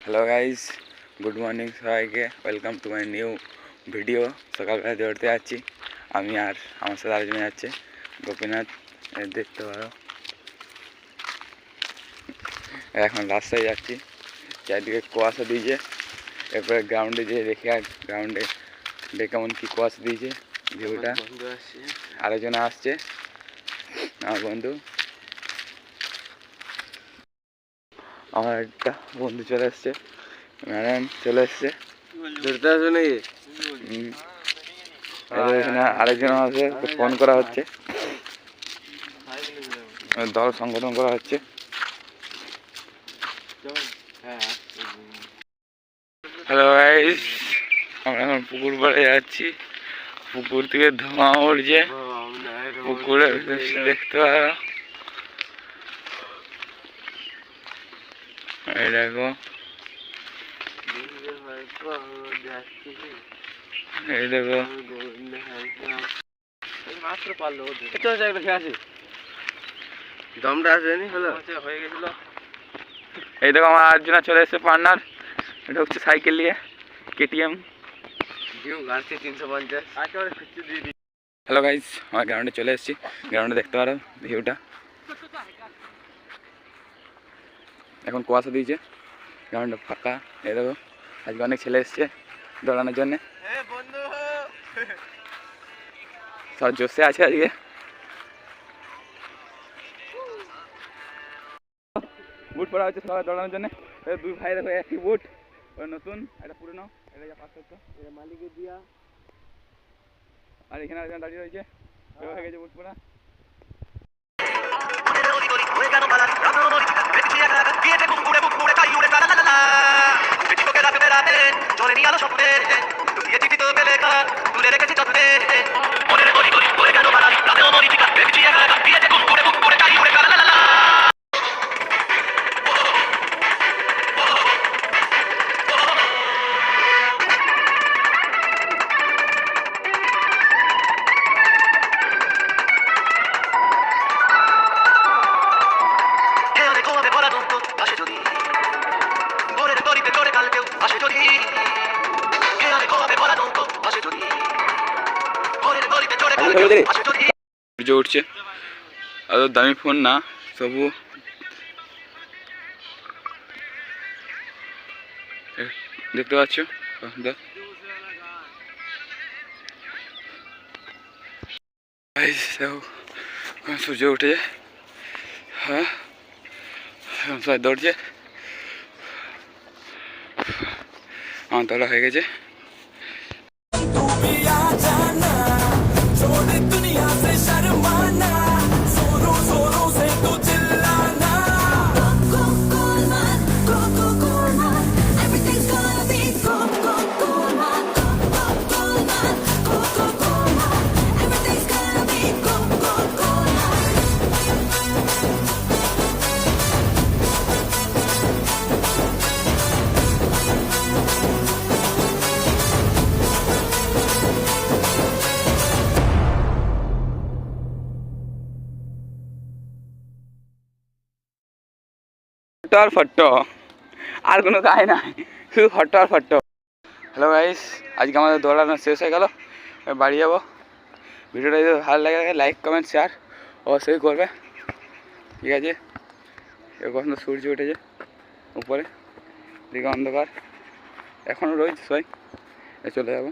Hello guys, good morning সবাইকে। Welcome to my new video. সকালবেলা দৌড়তে যাচ্ছি আমি, আর আমার সাথে আরেকজন যাচ্ছে গোপীনাথ, দেখতে পারো। এখন রাস্তায় যাচ্ছি, চারিদিকে কুয়াশা দিয়েছে। এরপরে গ্রাউন্ডে যেয়ে দেখি, আর গ্রাউন্ডে কেমন কী কুয়াশা দিয়েছে ভিউটা। আরেকজন আসছে আমার বন্ধু, আমার একটা বন্ধু চলে এসছে, ম্যাডাম চলে এসছে। এখানে আরেকজন আছে, ফোন করা হচ্ছে, দল সংগঠন করা হচ্ছে। হ্যালো গাইস, আমরা এখন পুকুর পাড়ে যাচ্ছি। পুকুর থেকে ধোঁয়া উঠছে, পুকুরের দেখতে পারো। এই দেখো, এই দেখো, দমটা আসেনি, হয়ে গেছিল। এই দেখো আমার আর্জুনা চলে এসেছে, পার্টনার। এটা হচ্ছে সাইকেল নিয়ে কেটিএম। হ্যালো গাইস, আমার গ্রাউন্ডে চলে এসেছি। গ্রাউন্ডে দেখতে পারো ভিউটা। এখন কুয়াশা দিয়েছে, গ্রাউন্ডটা ফাঁকা। এই দেখো, আজকে অনেক ছেলে এসছে দৌড়ানোর জন্যে, সব জোশে আছে আজকে। বুট পরা হচ্ছে সবাই দৌড়ানোর জন্য। দুই ভাই দেখো, একই বুট, ওই নতুন, এটা পুরনো, এটা যা 500, এটা মালিকের দিয়া। আর এখানে আরেকজন দাঁড়িয়ে রয়েছে, হয়ে গেছে বুট পরা। সূর্য উঠছে, অত দামি ফোন না, তবু দেখতে পাচ্ছ সূর্য উঠেছে। হ্যাঁ, সবাই দৌড়ছে, আমার দৌড়া হয়ে গেছে। ফটো আর ফটো, আর কোনো কাজ নাই, শুধু ফটো আর ফটো। হ্যালো গাইস, আজকে আমাদের দৌড়ানো শেষ হয়ে গেল, বাড়ি যাবো। ভিডিওটা যদি ভালো লাগে লাইক কমেন্ট শেয়ার অবশ্যই করবে, ঠিক আছে। এখন তো সূর্য উঠেছে উপরে, দিকে অন্ধকার, এখনও রয়েছে সবাই, চলে যাবো।